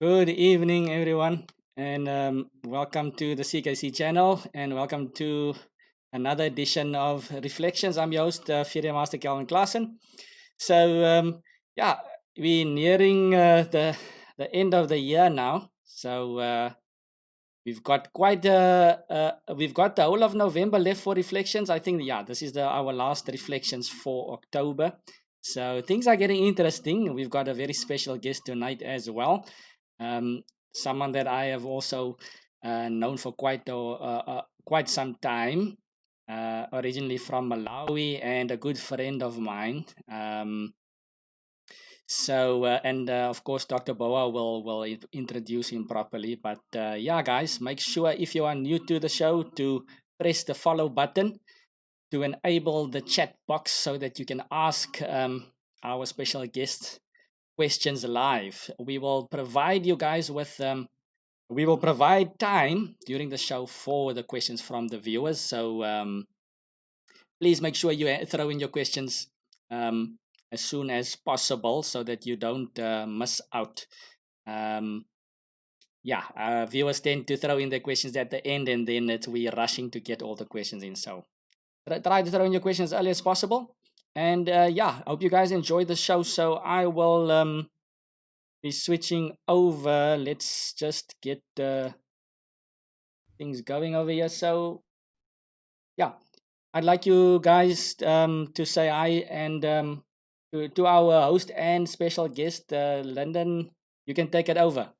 Good evening, everyone, and welcome to the CKC channel, and welcome to another edition of Reflections. I'm your host, Field Master Calvin Klaassen. So, yeah, we're nearing the end of the year now. So we've got we've got the whole of November left for reflections. I think, yeah, this is our last reflections for October. So things are getting interesting. We've got a very special guest tonight as well, um, someone that I have also known for quite some time, originally from Malawi, and a good friend of mine. And of course, Dr. Bouah will introduce him properly. But yeah, guys, make sure if you are new to the show to press the follow button to enable the chat box so that you can ask our special guest questions live. We will provide time during the show for the questions from the viewers. So please make sure you throw in your questions um, as soon as possible so that you don't miss out. Um, Viewers tend to throw in their questions at the end, and then we're rushing to get all the questions in. So try to throw in your questions as early as possible. And I hope you guys enjoy the show. So I will be switching over. Let's just get things going over here. So yeah, I'd like you guys to say hi and to our host and special guest, Lyndon. You can take it over.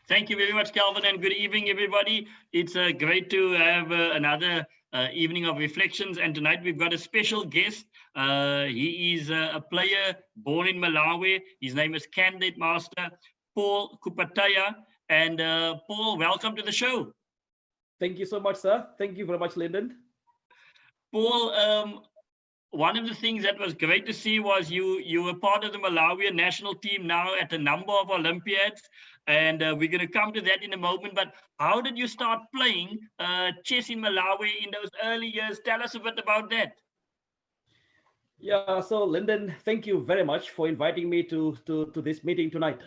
Thank you very much, Calvin, and good evening, everybody. It's great to have another evening of reflections. And tonight we've got a special guest. He is a player born in Malawi. His name is Candidate Master Paul Khuphwathea. And Paul, welcome to the show. Thank you so much, sir. Thank you very much, Lyndon. Paul, one of the things that was great to see was you were part of the Malawian national team now at a number of Olympiads, and we're going to come to that in a moment. But how did you start playing chess in Malawi in those early years? Tell us a bit about that. Yeah, so Lyndon, thank you very much for inviting me to this meeting tonight.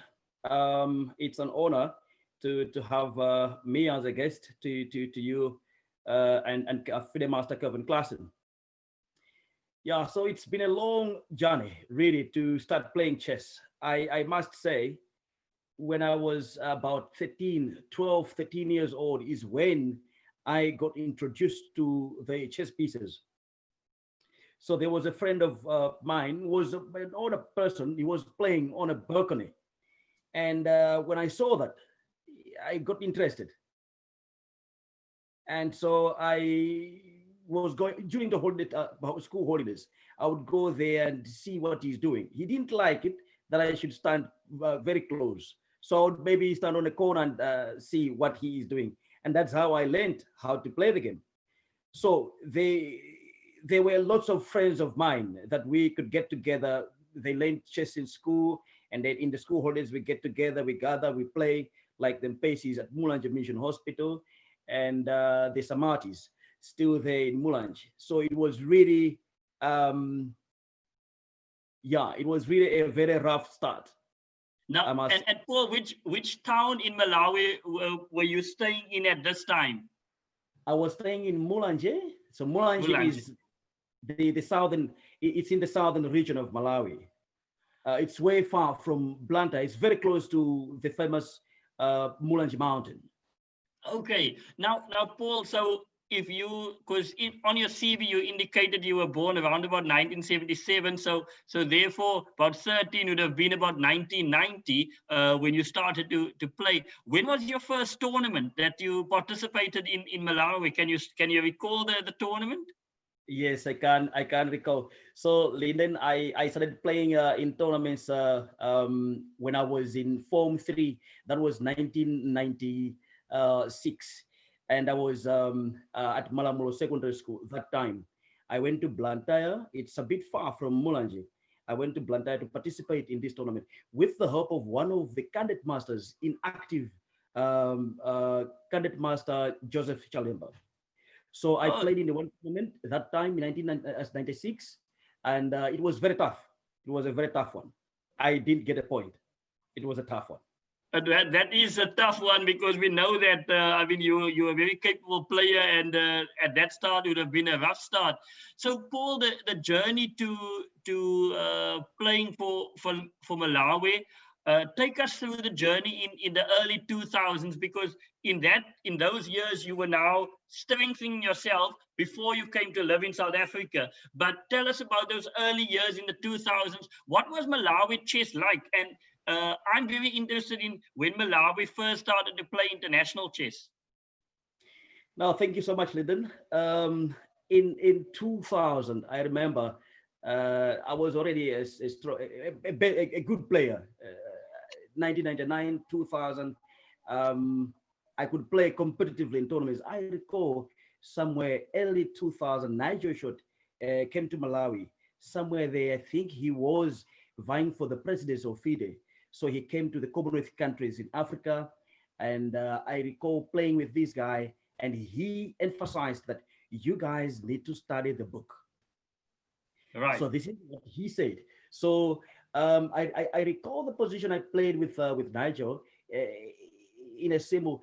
It's an honor to have me as a guest to you and FIDE Master Kevin Klassen. Yeah, so it's been a long journey, really, to start playing chess. I must say, when I was about 13 years old, is when I got introduced to the chess pieces. So there was a friend of mine, was an older person, he was playing on a balcony. And when I saw that, I got interested. And so I was going during the holiday, school holidays. I would go there and see what he's doing. He didn't like it that I should stand very close. So I would maybe stand on a corner and see what he is doing. And that's how I learned how to play the game. So there were lots of friends of mine that we could get together. They learned chess in school, and then in the school holidays we get together, we gather, we play, like the Paces at Mulanje Mission Hospital, and the Samatis still there in Mulanje. So it was really, it was really a very rough start. Now, and Paul, which town in Malawi were you staying in at this time? I was staying in Mulanje. So Mulanje is the southern, it's in the southern region of Malawi. It's way far from Blantyre. It's very close to the famous Mulanje Mountain. Okay, now Paul, so if you, because on your CV you indicated you were born around about 1977, so therefore about 13 would have been about 1990 when you started to play. When was your first tournament that you participated in Malawi? Can you recall the tournament? Yes, I can recall. So Lyndon, I started playing in tournaments when I was in Form 3. That was 1996. And I was at Malamulo Secondary School that time. I went to Blantyre. It's a bit far from Mulanje. I went to Blantyre to participate in this tournament with the help of one of the candidate masters in active, candidate master Joseph Chalemba. So I played in the one tournament that time in 1996, and it was very tough. It was a very tough one. I didn't get a point. It was a tough one. That is a tough one because we know that I mean you're a very capable player, and at that start it would have been a rough start. So Paul, the journey to playing for Malawi, take us through the journey in the early 2000s, because in those years you were now strengthening yourself before you came to live in South Africa. But tell us about those early years in the 2000s. What was Malawi chess like? And I'm very interested in when Malawi first started to play international chess. No, thank you so much, Lyndon. In 2000, I remember I was already a good player. 1999, 2000, I could play competitively in tournaments. I recall somewhere early 2000, Nigel Short came to Malawi. Somewhere there, I think he was vying for the presidency of FIDE. So he came to the Commonwealth countries in Africa, and I recall playing with this guy, and he emphasized that you guys need to study the book. Right. So this is what he said. So I recall the position I played with Nigel in a symbol.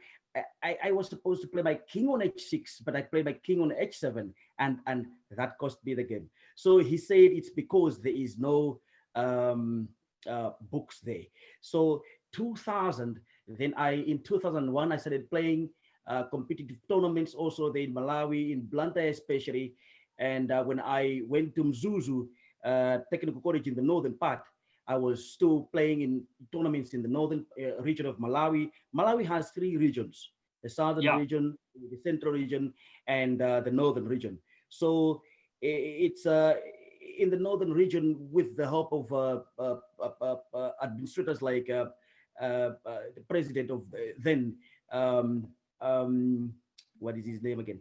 I was supposed to play my king on h6, but I played my king on h7, and that cost me the game. So he said it's because there is no books there. So 2000, then in 2001 I started playing competitive tournaments also there in Malawi, in Blantyre especially. And when I went to Mzuzu Technical College in the northern part, I was still playing in tournaments in the northern region of Malawi. Malawi has 3 regions: the southern region, the central region, and the northern region. So it's in the northern region, with the help of administrators like the president of then, what is his name again?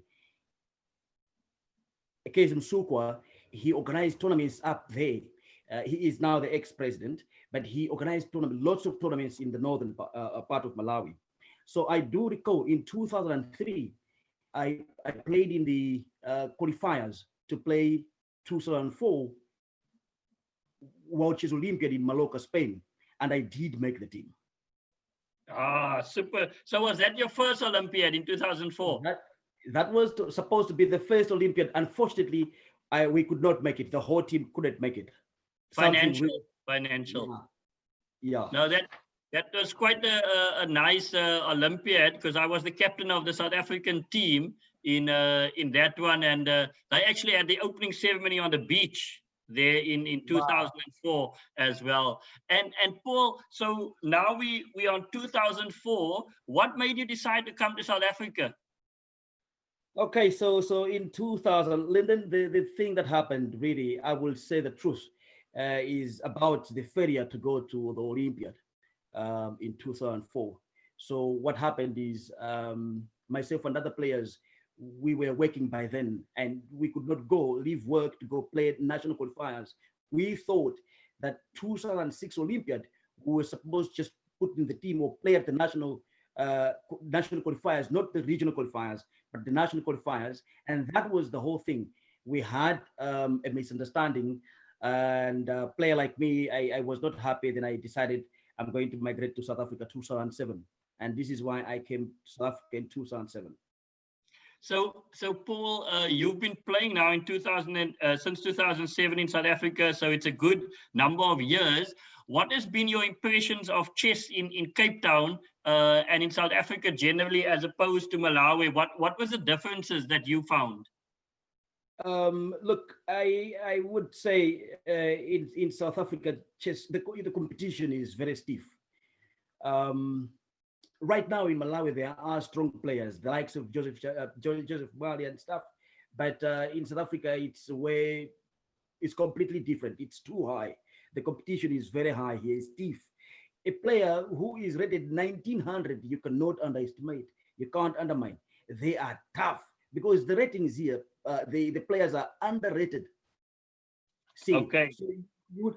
Kezim Sukwa. He organized tournaments up there. He is now the ex-president, but he organized lots of tournaments in the northern part of Malawi. So I do recall in 2003, I played in the qualifiers to play 2004 World Chess Olympiad in Mallorca, Spain, and I did make the team. Ah, super. So was that your first Olympiad in 2004? That was supposed to be the first Olympiad. Unfortunately, we could not make it. The whole team couldn't make it. Financial. Yeah. No, that was quite a nice Olympiad, because I was the captain of the South African team in that one, and I actually had the opening ceremony on the beach there in 2004 as well. And Paul, so now we are on 2004. What made you decide to come to South Africa? Okay, so in 2000, Lyndon, the thing that happened, really, I will say the truth, is about the failure to go to the Olympiad in 2004. So what happened is myself and other players, we were working by then, and we could not leave work to go play national qualifiers. We thought that 2006 Olympiad, we were supposed to just put in the team or play at the national qualifiers, not the regional qualifiers, but the national qualifiers. And that was the whole thing. We had a misunderstanding, and a player like me, I was not happy. Then I decided I'm going to migrate to South Africa 2007. And this is why I came to South Africa in 2007. So Paul, you've been playing now in since 2007 in South Africa, so it's a good number of years. What has been your impressions of chess in Cape Town and in South Africa generally, as opposed to Malawi? What was the differences that you found? Look, I would say in South Africa, chess, the competition is very stiff. Right now in Malawi, there are strong players, the likes of Joseph Wali and stuff. But in South Africa, it's completely different. It's too high. The competition is very high here. It's stiff. A player who is rated 1900, you cannot underestimate. You can't undermine. They are tough because the ratings here, the players are underrated. See, okay. So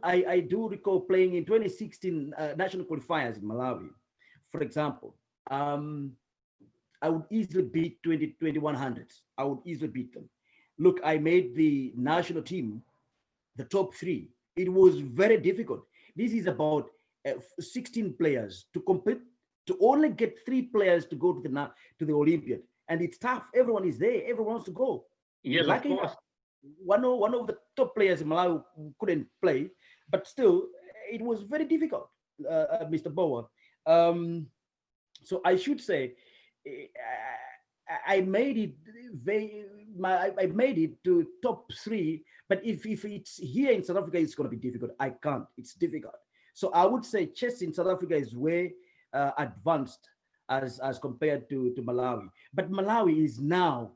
I do recall playing in 2016 national qualifiers in Malawi. For example, I would easily beat 2100s. I would easily beat them. Look, I made the national team, the top 3. It was very difficult. This is about 16 players to compete to only get 3 players to go to the Olympiad, and it's tough. Everyone is there. Everyone wants to go. Yes, Lucky of course. enough, one of the top players in Malawi couldn't play, but still, it was very difficult, Mr. Bouah. So I should say, eh, I made it I made it to top 3. But if it's here in South Africa, it's going to be difficult. I can't. It's difficult. So I would say chess in South Africa is way advanced as compared to Malawi. But Malawi is now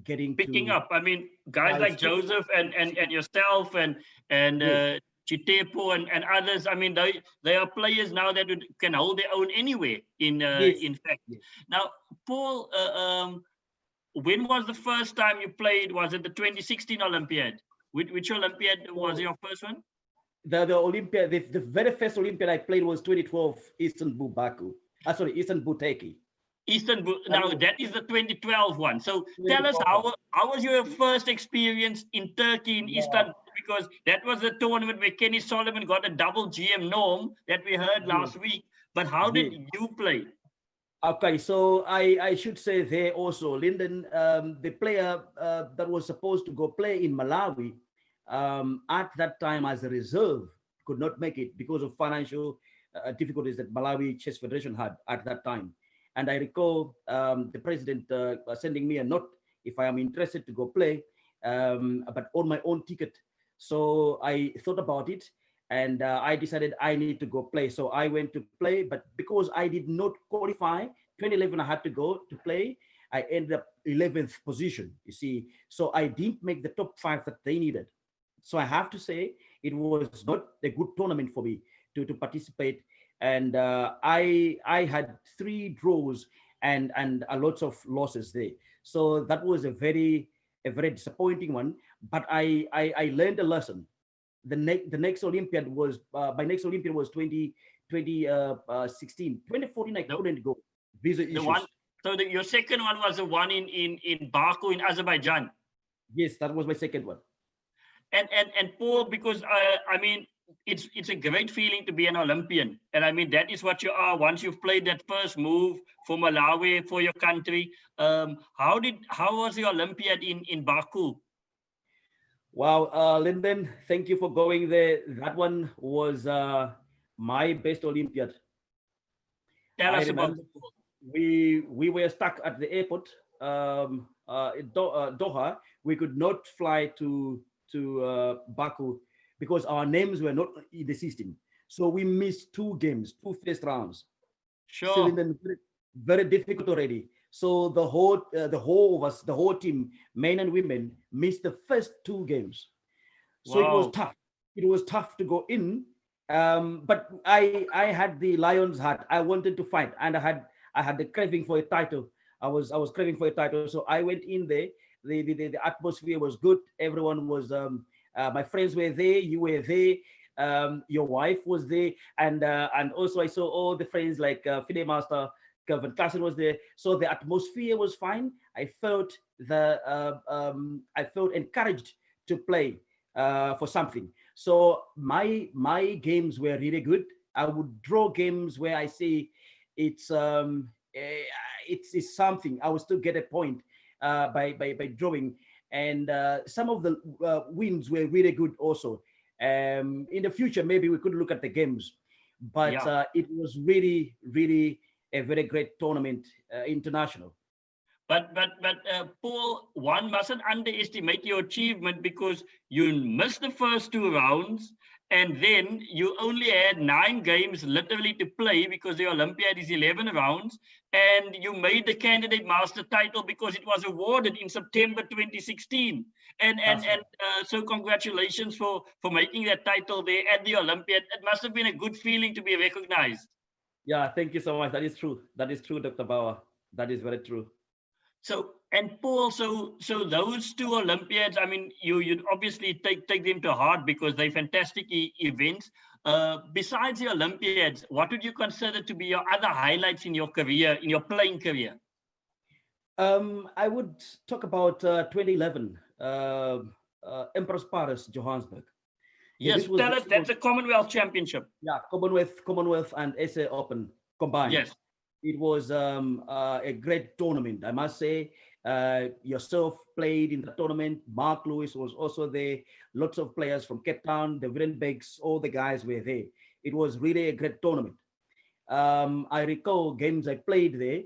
getting Picking to up. I mean, guys like Joseph and yourself and Yes. Chitepo and others. I mean, they are players now that can hold their own anywhere. Yes. In fact, Yes. now Paul, when was the first time you played? Was it the 2016 Olympiad? Which Olympiad was your first one? The Olympiad, the very first Olympiad I played was 2012 Istanbul Baku. Istanbul Turkey. Istanbul. Now that is the 2012 one. So tell us how was your first experience in Turkey in Istanbul? Because that was the tournament where Kenny Solomon got a double GM norm that we heard last week. But how did you play? Okay, so I should say there also, Lyndon, the player that was supposed to go play in Malawi at that time as a reserve could not make it because of financial difficulties that Malawi Chess Federation had at that time. And I recall the president sending me a note if I am interested to go play, but on my own ticket. So I thought about it, and I decided I need to go play. So I went to play, but because I did not qualify, 2011 I had to go to play. I ended up 11th position, you see. So I didn't make the top 5 that they needed. So I have to say it was not a good tournament for me to participate. And I had 3 draws and a lots of losses there. So that was a very disappointing one. But I learned a lesson. The next Olympiad was my next Olympiad was 2016. 2014 I couldn't go. Visa issues. Your second one was the one in Baku in Azerbaijan. Yes, that was my second one. And Paul, because I mean, it's a great feeling to be an Olympian, and I mean that is what you are once you've played that first move for Malawi, for your country. How was the Olympiad in Baku? Wow, Lyndon, thank you for going there. That one was my best Olympiad. Tell us about it. We were stuck at the airport, Doha. We could not fly to Baku because our names were not in the system. So we missed 2 games, 2 first rounds. Sure. So very, very difficult already. So the whole of us, the whole team, men and women, missed the first 2 games. So It was tough. It was tough to go in. But I had the lion's heart. I wanted to fight, and I had the craving for a title. I was craving for a title. So I went in there. The atmosphere was good. Everyone was my friends were there. You were there. Your wife was there, and also I saw all the friends like Fide Master, Kevin Klassen was there. So the atmosphere was fine. I felt encouraged to play for something. So my games were really good. I would draw games where I see it's something. I would still get a point by drawing. And some of the wins were really good also. In the future, maybe we could look at the games, but it was really, really a very great tournament, international. But Paul, one mustn't underestimate your achievement because you missed the first 2 rounds, and then you only had 9 games literally to play because the Olympiad is 11 rounds, and you made the candidate master title because it was awarded in September 2016. So congratulations for making that title there at the Olympiad. It must have been a good feeling to be recognized. Yeah, thank you so much. That is true. That is true, Dr. Bouah. That is very true. So, and Paul, so those 2 Olympiads, I mean, you'd obviously take them to heart because they're fantastic events. Besides the Olympiads, what would you consider to be your other highlights in your career, in your playing career? I would talk about 2011, Empress Paris, Johannesburg. Yes, tell us, that's a Commonwealth Championship. Yeah, Commonwealth and SA Open. combined. Yes. It was a great tournament, I must say. Yourself played in the tournament. Mark Lewis was also there. Lots of players from Cape Town, the Wittenbergs, all the guys were there. It was really a great tournament. I recall games I played there.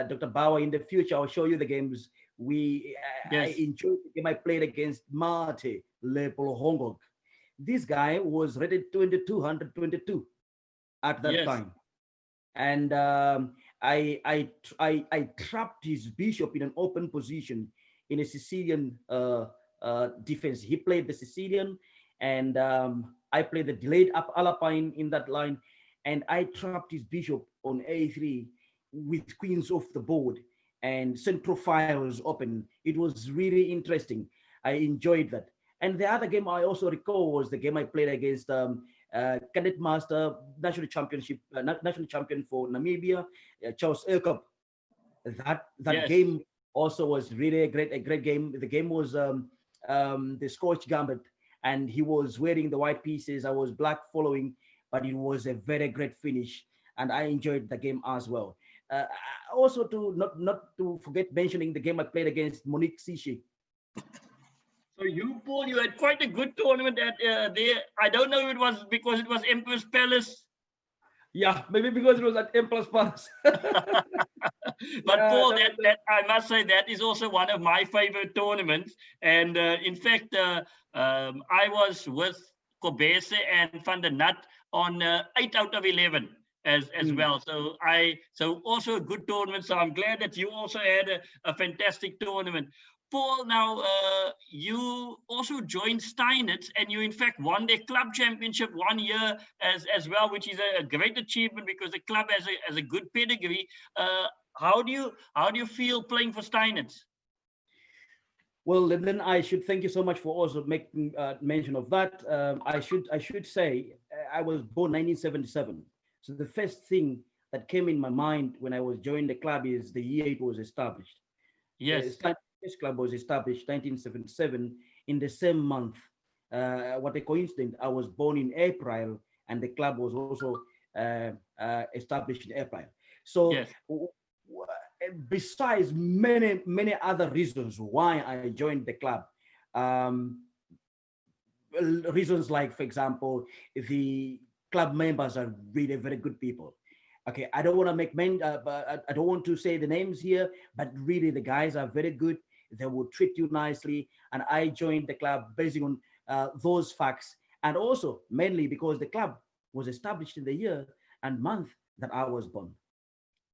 Dr. Bouah, in the future, I'll show you the games. I Yes. enjoyed the game I played against Mate Lepolhongok. This guy was rated 2222 at that Yes. time, and I trapped his bishop in an open position in a Sicilian defense. He played the Sicilian, and I played the delayed up Alpine in that line, and I trapped his bishop on A3 with queens off the board and central file was open. It was really interesting. I enjoyed that. And the other game I also recall was the game I played against Cadet Master National Championship, national champion for Namibia, Charles Erkup. That Yes. game also was really a great game. The game was the Scotch Gambit, and he was wearing the white pieces. I was black following, but it was a very great finish, and I enjoyed the game as well. Also, to not to forget mentioning the game I played against Monique Sishi. So you, Paul, you had quite a good tournament at there. I don't know if it was because it was Emperor's Palace. Yeah, maybe because it was at M Plus Pass. But Yeah, Paul, that I must say that is also one of my favorite tournaments. And in fact, I was with Kobese and Van der Nat on 8 out of 11 as well. So also a good tournament. So I'm glad that you also had a fantastic tournament. Paul, now you also joined Steinitz, and you in fact won their club championship 1 year as well, which is a great achievement because the club has a good pedigree. How do you feel playing for Steinitz? Well, then I should thank you so much for also making mention of that. I should say I was born 1977, so the first thing that came in my mind when I was joining the club is the year it was established. Yes. This club was established 1977 in the same month. What a coincidence! I was born in April, and the club was also established in April. So, Yes. besides many other reasons why I joined the club, um, reasons like, for example, the club members are really very good people. Okay, I don't want to make I don't want to say the names here, but really the guys are very good. They will treat you nicely, and I joined the club based on those facts, and also mainly because the club was established in the year and month that I was born.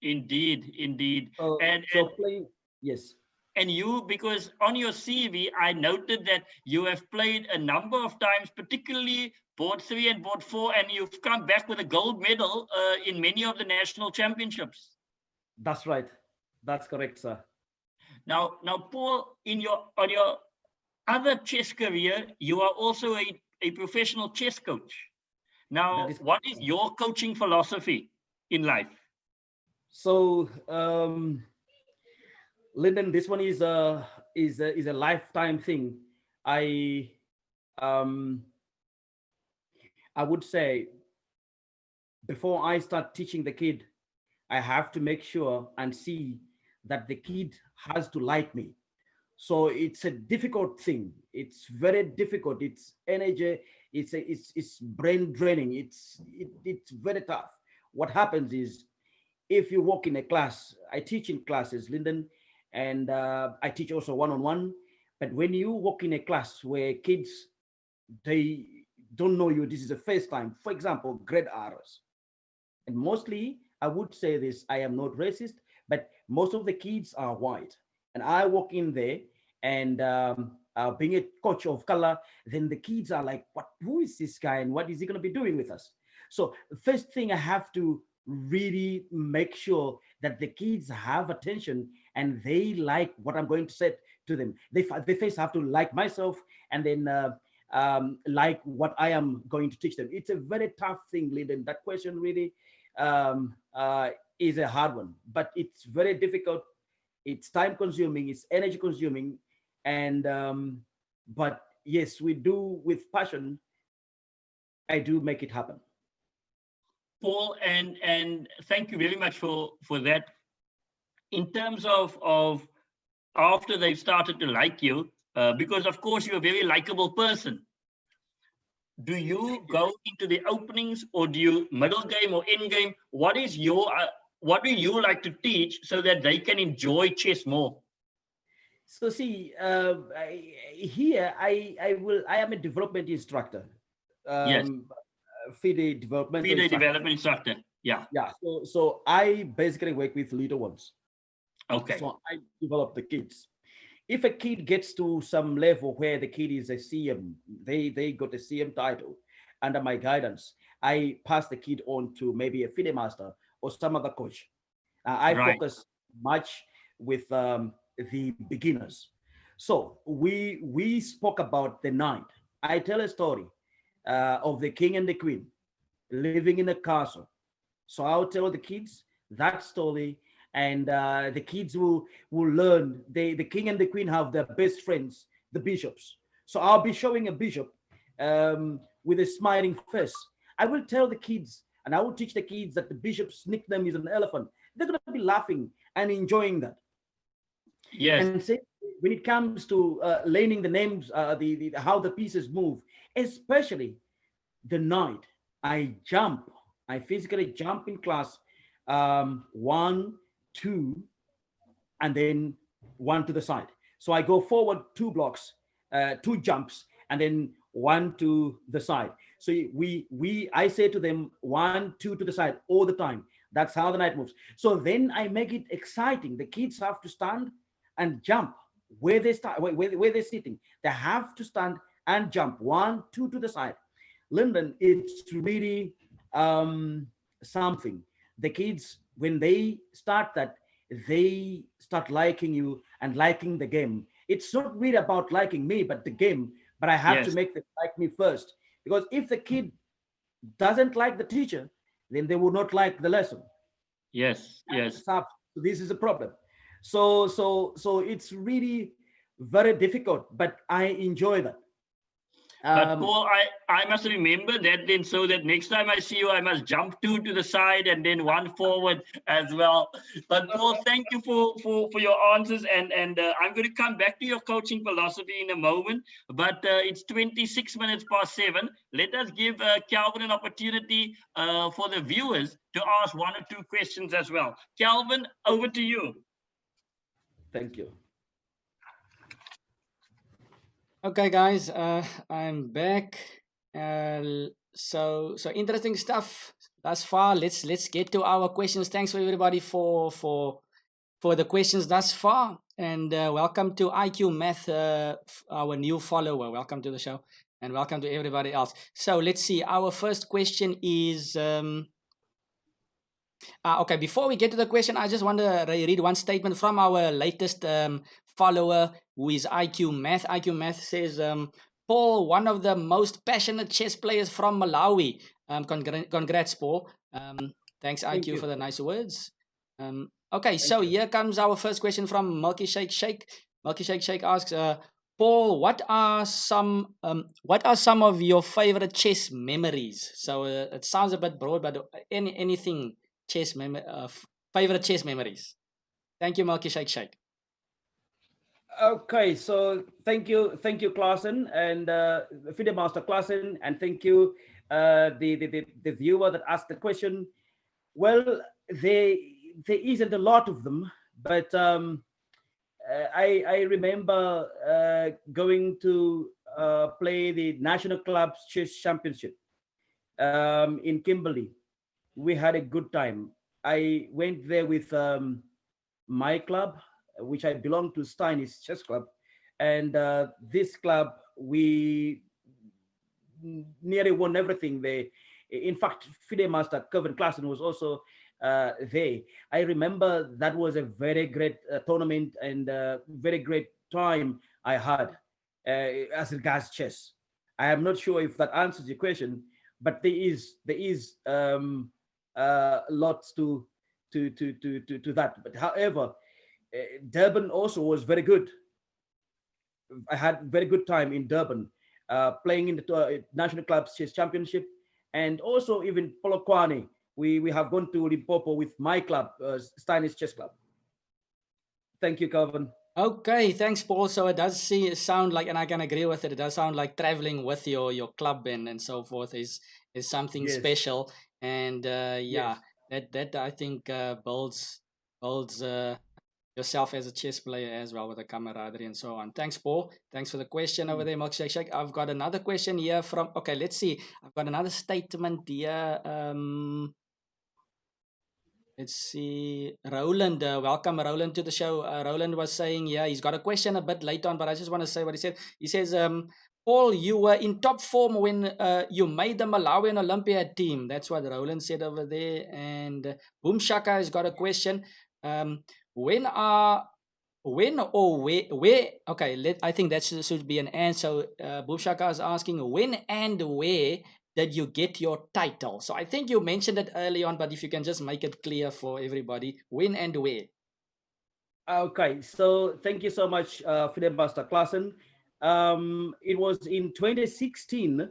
Indeed, indeed. And So playing, yes. and you, because on your CV, I noted that you have played a number of times, particularly board 3 and board 4, and you've come back with a gold medal in many of the national championships. That's right. That's correct, sir. Now, Paul, on your other chess career, you are also a professional chess coach. Now, what is your coaching philosophy in life? So, Lyndon, this one is a lifetime thing. I would say before I start teaching the kid, I have to make sure and see that the kid has to like me. So it's a difficult thing. It's very difficult. It's energy. It's brain draining. It's very tough. What happens is, if you walk in a class, I teach in classes, Lyndon, and I teach also one-on-one. But when you walk in a class where kids, they don't know you, this is the first time, for example, grade R's. And mostly, I would say this, I am not racist, but most of the kids are white. And I walk in there, and being a coach of color, then the kids are like, who is this guy and what is he going to be doing with us? So the first thing I have to really make sure that the kids have attention and they like what I'm going to say to them. They first have to like myself, and then like what I am going to teach them. It's a very tough thing, Lyndon. That question really is a hard one, but it's very difficult. It's time consuming, it's energy consuming, and but yes, we do with passion. I do make it happen. Paul, and thank you very much for that. In terms of after they've started to like you, because of course you're a very likable person, do you go into the openings, or do you middle game or end game? What is your what do you like to teach so that they can enjoy chess more? So see, I am a development instructor, Yes, FIDE developmental FIDE instructor. development instructor. Yeah. Yeah, so I basically work with little ones. Okay. So I develop the kids. If a kid gets to some level where the kid is a CM, they got a CM title under my guidance, I pass the kid on to maybe a FIDE master or some other coach. I Right. focus much with the beginners. So we spoke about the night. I tell a story of the king and the queen living in a castle. So I'll tell the kids that story, and the kids will learn. The king and the queen have their best friends, the bishops. So I'll be showing a bishop with a smiling face. I will tell the kids, and I will teach the kids that the bishop's nickname is an elephant. They're going to be laughing and enjoying that. Yes. And say, when it comes to learning the names, the how the pieces move, especially the night, I physically jump in class, one, two, and then one to the side. So I go forward 2 blocks, 2 jumps, and then one to the side. So I say to them 1, 2 to the side all the time. That's how the night moves. So then I make it exciting. The kids have to stand and jump where they start, where they're sitting. They have to stand and jump 1, 2 to the side. Lyndon, it's really something. The kids, when they start that, they start liking you and liking the game. It's not really about liking me, but the game. But I have to Yes. make them like me first. Because if the kid doesn't like the teacher, then they will not like the lesson. Yes. Yes. So this is a problem. So it's really very difficult, but I enjoy that. But Paul, I must remember that then, so that next time I see you, I must jump 2 to the side and then 1 forward as well. But Paul, thank you for your answers, and I'm going to come back to your coaching philosophy in a moment. But it's 26 minutes past 7. Let us give Calvin an opportunity for the viewers to ask 1 or 2 questions as well. Calvin, over to you. Thank you. Okay, guys, I'm back. So interesting stuff thus far. Let's get to our questions. Thanks for everybody for the questions thus far, and welcome to IQ Math, our new follower. Welcome to the show, and welcome to everybody else. So let's see. Our first question is. Okay, before we get to the question, I just want to read one statement from our latest follower, who is IQ Math. IQ Math says, Paul, one of the most passionate chess players from Malawi. Congrats, Paul. Thanks, Thank IQ, you. for the nice words. Okay, so here comes our first question from Milky Shake Shake. Milky Shake Shake asks, Paul, what are some of your favorite chess memories? So it sounds a bit broad, but anything chess favorite chess memories. Thank you, Milky Shake Shake. Okay, so thank you, Klassen, and FIDE Master Klassen, and thank you, the viewer that asked the question. Well, there isn't a lot of them, but I remember going to play the National Clubs Chess Championship in Kimberley. We had a good time. I went there with my club, which I belong to, Steinis Chess Club, and this club, we nearly won everything there. In fact, FIDE Master Kevin Klassen was also there. I remember that was a very great tournament and very great time I had as regards chess. I am not sure if that answers your question, but there is lots to that. But however, Durban also was very good. I had very good time in Durban, playing in the National Clubs Chess Championship, and also even Polokwane we have gone to Limpopo with my club, Steiners Chess Club. Thank you, Calvin. Okay, thanks, Paul. So it does sound like, and I can agree with it. It does sound like traveling with your club and so forth is something Yes. special. And yeah, Yes. that I think builds yourself as a chess player as well with the camaraderie and so on. Thanks, Paul. Thanks for the question over there, Milkshake Shake. I've got another question here from. Okay, let's see. I've got another statement here. Let's see. Roland, welcome, Roland, to the show. Roland was saying, yeah, he's got a question a bit late on, but I just want to say what he said. He says, Paul, you were in top form when you made the Malawian Olympiad team. That's what Roland said over there. And Boom Shaka has got a question. When or where okay, I think that should be an answer. Boom Shaka is asking, when and where did you get your title? So I think you mentioned it early on, but if you can just make it clear for everybody, when and where. Okay, so thank you so much, Fidel Master Klassen. It was in 2016,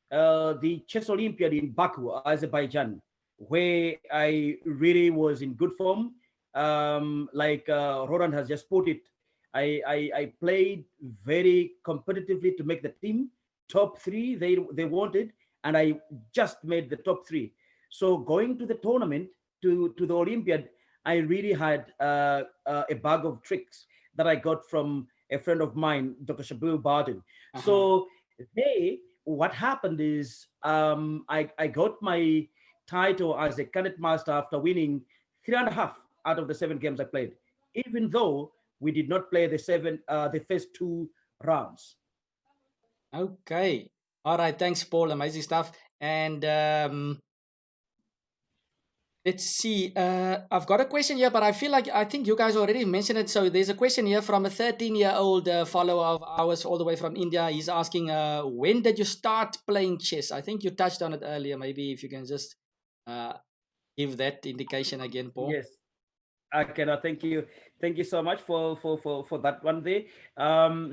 the Chess Olympiad in Baku, Azerbaijan, where I really was in good form. Like Roland has just put it, I played very competitively to make the team. Top three, they wanted, and I just made the top three. So going to the tournament, to the Olympiad, I really had a bag of tricks that I got from a friend of mine, Dr. Shabu Barden. So what happened is I got my title as a cadet master after winning 3.5 out of the 7 games I played, even though we did not play the first 2 rounds. Okay. All right. Thanks, Paul. Amazing stuff. And let's see. I've got a question here, but I think you guys already mentioned it. So there's a question here from a 13-year-old follower of ours all the way from India. He's asking, when did you start playing chess? I think you touched on it earlier. Maybe if you can just give that indication again, Paul. Yes. Okay, no, thank you so much for that one there.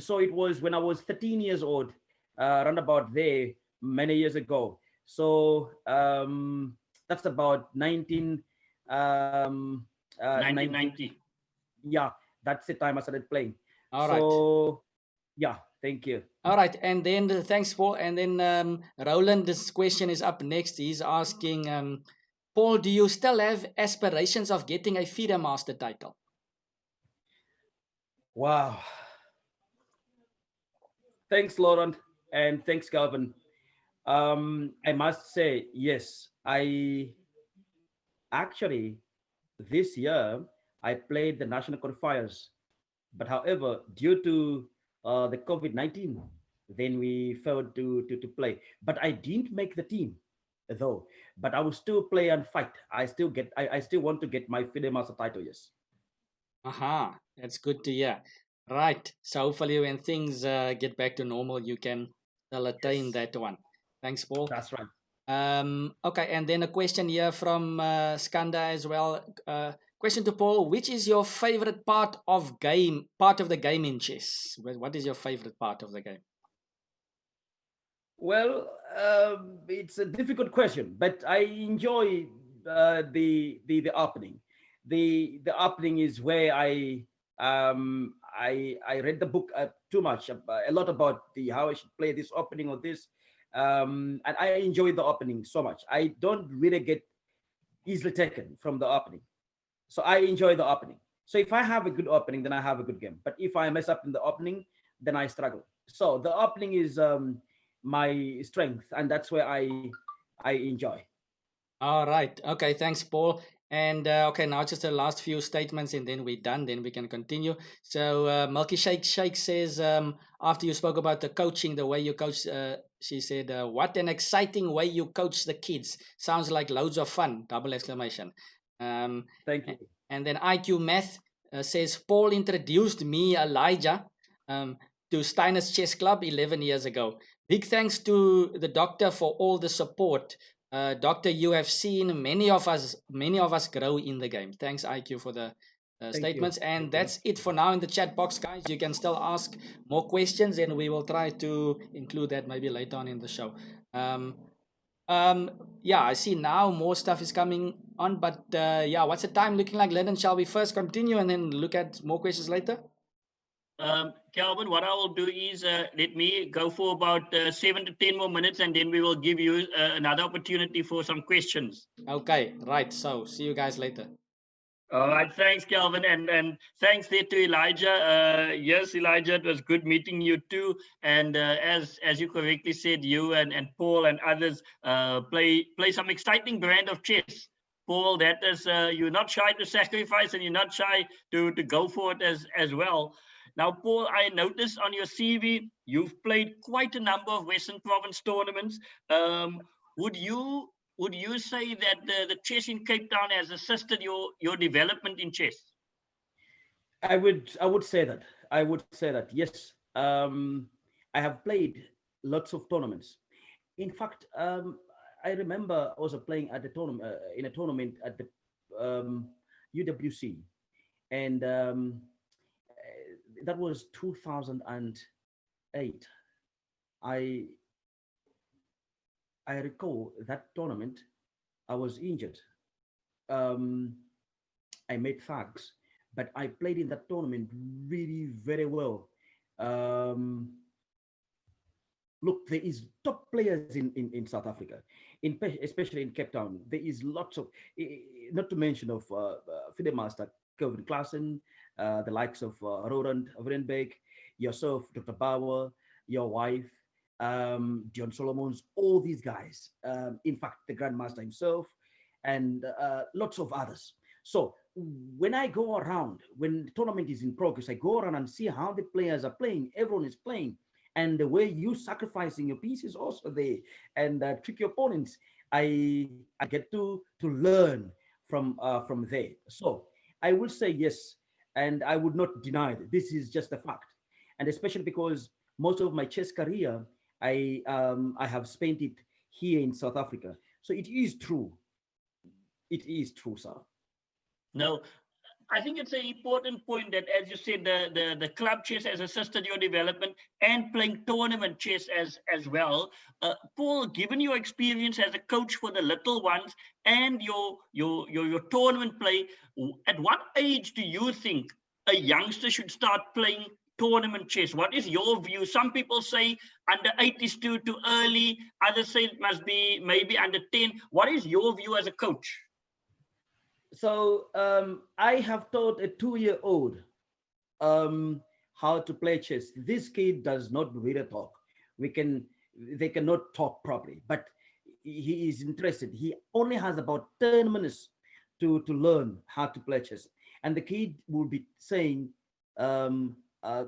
So it was when I was 13 years old, around about there, many years ago. So that's about 1990. Yeah, that's the time I started playing. All so right. Yeah, thank you. All right, and then thanks, Paul. And then Roland, this question is up next. He's asking, Paul, do you still have aspirations of getting a FIDE master title? Wow. Thanks, Laurent, and thanks, Calvin. I must say, yes, I actually, this year, I played the national qualifiers. But however, due to the COVID-19, then we failed to play. But I didn't make the team, though. But I will still play and fight. I still want to get my FIDE master title, yes. Aha, that's good to hear. Right. So hopefully when things get back to normal, you can still attain that one. Thanks, Paul. That's right. Okay, and then a question here from Skanda as well. Question to Paul: which is your favorite part of the game in chess? What is your favorite part of the game? Well, it's a difficult question, but I enjoy the opening. The opening is where I read the book too much, a lot about how I should play this opening or this, and I enjoy the opening so much. I don't really get easily taken from the opening, so I enjoy the opening. So if I have a good opening, then I have a good game. But if I mess up in the opening, then I struggle. So the opening is my strength, and that's where I enjoy. All right. Okay. Thanks, Paul. And okay, now just the last few statements, and then we're done. Then we can continue. So Milky Shake says, after you spoke about the coaching, the way you coach, she said, "What an exciting way you coach the kids! Sounds like loads of fun!" Double exclamation. Thank you. And then IQ Math says, Paul introduced me, Elijah, to Steiner's Chess Club 11 years ago. Big thanks to the doctor for all the support. Doctor, you have seen many of us grow in the game. Thanks, IQ, for the statements. And that's it for now in the chat box, guys. You can still ask more questions, and we will try to include that maybe later on in the show. Yeah, I see now more stuff is coming on, but yeah, what's the time looking like, Lennon? Shall we first continue and then look at more questions later? Calvin, what I will do is let me go for about 7 to 10 more minutes, and then we will give you another opportunity for some questions. Okay, right. So see you guys later. All right, thanks, Calvin, and thanks there to Elijah. Yes, Elijah, it was good meeting you too. And as you correctly said, you and Paul and others play some exciting brand of chess. Paul, that is, you're not shy to sacrifice, and you're not shy to go for it as well. Now, Paul, I noticed on your CV you've played quite a number of Western Province tournaments. Um, would you say that the chess in Cape Town has assisted your development in chess? I would say that. I would say that yes. I have played lots of tournaments. In fact, I remember also playing at the tournament in a tournament at the UWC, and that was 2008. I I recall that tournament. I was injured. Um, I made thugs, but I played in that tournament really very well. Um, Look, there is top players in South Africa, especially in Cape Town. There is lots of, not to mention of FIDE Master Kelvin Klassen, the likes of Roland Vrenbeek, yourself, Dr. Bouah, your wife, Dion Solomons, all these guys. In fact, the Grandmaster himself, and lots of others. So when I go around, when the tournament is in progress, I go around and see how the players are playing. Everyone is playing, and the way you sacrificing your pieces also there, and trick your opponents. I get to learn from there. So I will say yes, and I would not deny that this is just a fact, and especially because most of my chess career I have spent it here in South Africa. So it is true. It is true, sir. No, I think it's an important point that, as you said, the club chess has assisted your development and playing tournament chess as well. Paul, given your experience as a coach for the little ones and your tournament play, at what age do you think a youngster should start playing tournament chess? What is your view? Some people say under 8 is too early. Others say it must be maybe under 10. What is your view as a coach? So I have taught a 2-year-old um, how to play chess. This kid does not really talk. We can They cannot talk properly, but he is interested. He only has about 10 minutes to learn how to play chess, and the kid will be saying, um, uh,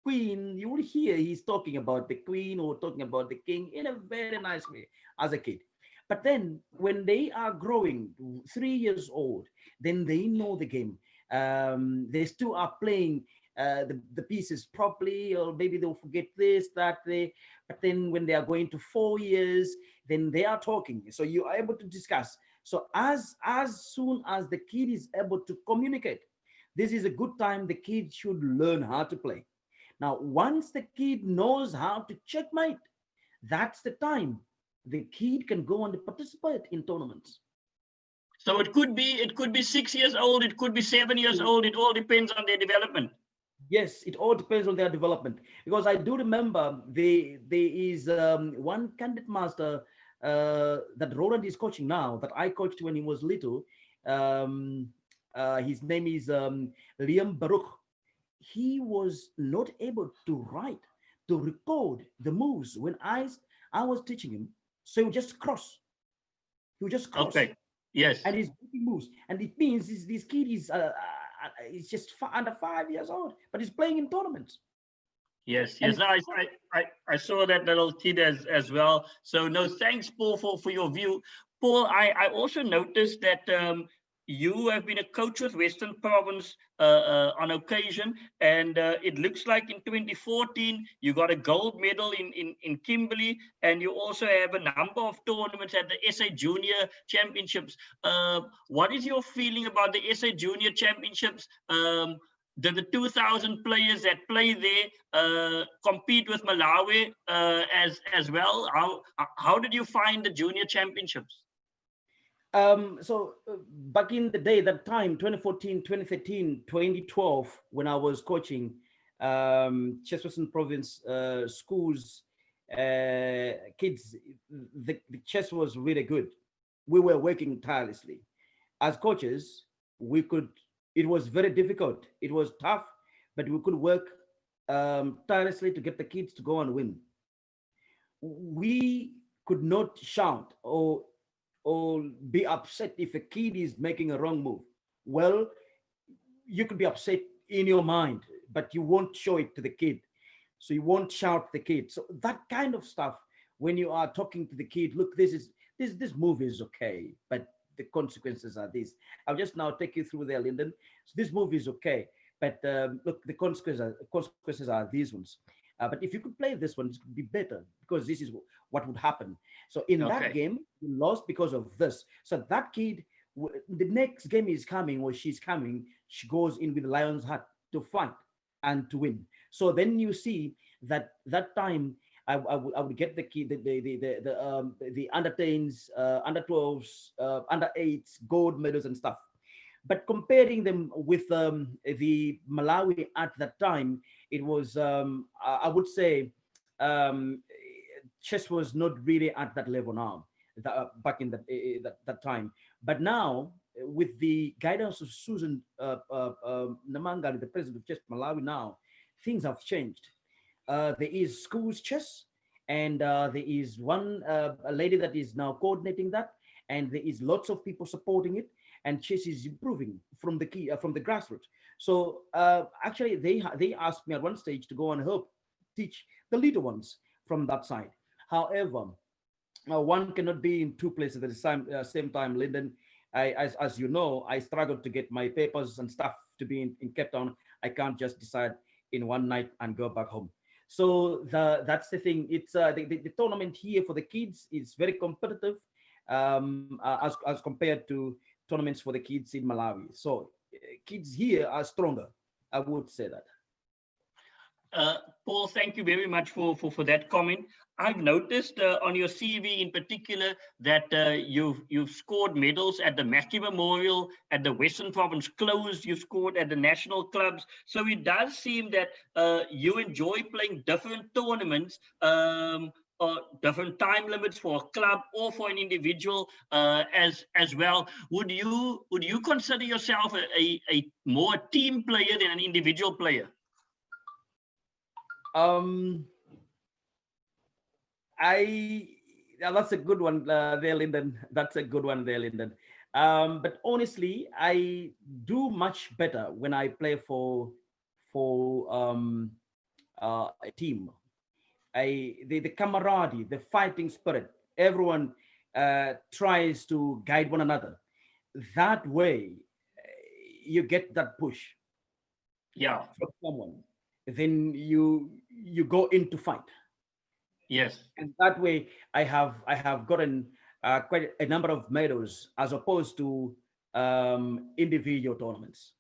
"Queen." You will hear he's talking about the queen or talking about the king in a very nice way as a kid. But then when they are growing 3 years old, then they know the game. They still are playing the pieces properly, or maybe they'll forget this, that, they. But then when they are going to 4 years, then they are talking. So you are able to discuss. So as soon as the kid is able to communicate, this is a good time the kid should learn how to play. Now, once the kid knows how to checkmate, that's the time the kid can go and participate in tournaments. So it could be 6 years old, it could be 7 years old. It all depends on their development. Yes, it all depends on their development. Because I do remember there is one candidate master that Roland is coaching now that I coached when he was little. Um, his name is Liam Baruch. He was not able to write, to record the moves when I was teaching him. So he would just cross, Okay. Yes. and he's making moves, and it means this kid is just under 5 years old, but he's playing in tournaments. Yes. And Yes. No, I saw that little kid as well. So no, thanks, Paul, for your view. Paul, I also noticed that you have been a coach with Western Province on occasion, and it looks like in 2014 you got a gold medal in Kimberley, and you also have a number of tournaments at the SA Junior Championships. What is your feeling about the SA Junior Championships? did the 2,000 players that play there compete with Malawi as well? How did you find the junior championships? Back in the day, that time, 2014, 2013, 2012, when I was coaching Chess Western Province schools, kids, the chess was really good. We were working tirelessly. As coaches, it was very difficult. It was tough, but we could work tirelessly to get the kids to go and win. We could not shout or be upset if a kid is making a wrong move. Well, you could be upset in your mind, but you won't show it to the kid. So you won't shout the kid. So that kind of stuff, when you are talking to the kid, look, this move is okay, but the consequences are this. I'll just now take you through there, Lyndon. So this move is okay, but look, the consequences are these ones. But if you could play this one, it could be better because this is what would happen. So in that game, you lost because of this. So that kid, the next game is coming or she's coming, she goes in with lion's heart to fight and to win. So then you see that time I would get the kid, the under 10s, under 12s, under 8s, gold medals and stuff. But comparing them with the Malawi at that time, it was, I would say, chess was not really at that level now, back in that time. But now, with the guidance of Susan Namangali, the president of Chess Malawi now, things have changed. There is schools chess, and there is one a lady that is now coordinating that, and there is lots of people supporting it, and chess is improving from the grassroots. So actually, they asked me at one stage to go and help teach the little ones from that side. However, one cannot be in two places at the same time, Lyndon. As you know, I struggled to get my papers and stuff to be in Cape Town. I can't just decide in one night and go back home. So that's the thing. It's the tournament here for the kids is very competitive as compared to tournaments for the kids in Malawi. So kids here are stronger. I would say that. Paul, thank you very much for that comment. I've noticed on your CV in particular that you've scored medals at the Mackey Memorial, at the Western Province Close, you scored at the national clubs. So it does seem that you enjoy playing different tournaments or different time limits for a club or for an individual as well. Would you consider yourself a more team player than an individual player? That's a good one there, Lyndon. That's a good one there, Lyndon. But honestly, I do much better when I play for a team. The camaraderie, the fighting spirit. Everyone tries to guide one another. That way, you get that push. Yeah. From someone. Then you go in to fight. Yes. And that way, I have gotten quite a number of medals as opposed to individual tournaments.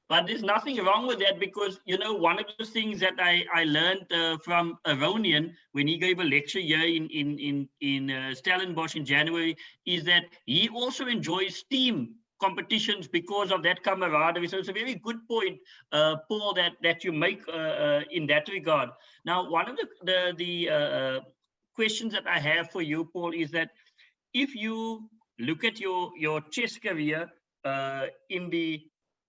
But there's nothing wrong with that because, you know, one of the things that I learned from Aronian when he gave a lecture here in Stellenbosch in January is that he also enjoys team competitions because of that camaraderie. So it's a very good point, Paul, that you make in that regard. Now, one of the questions that I have for you, Paul, is that if you look at your chess career in the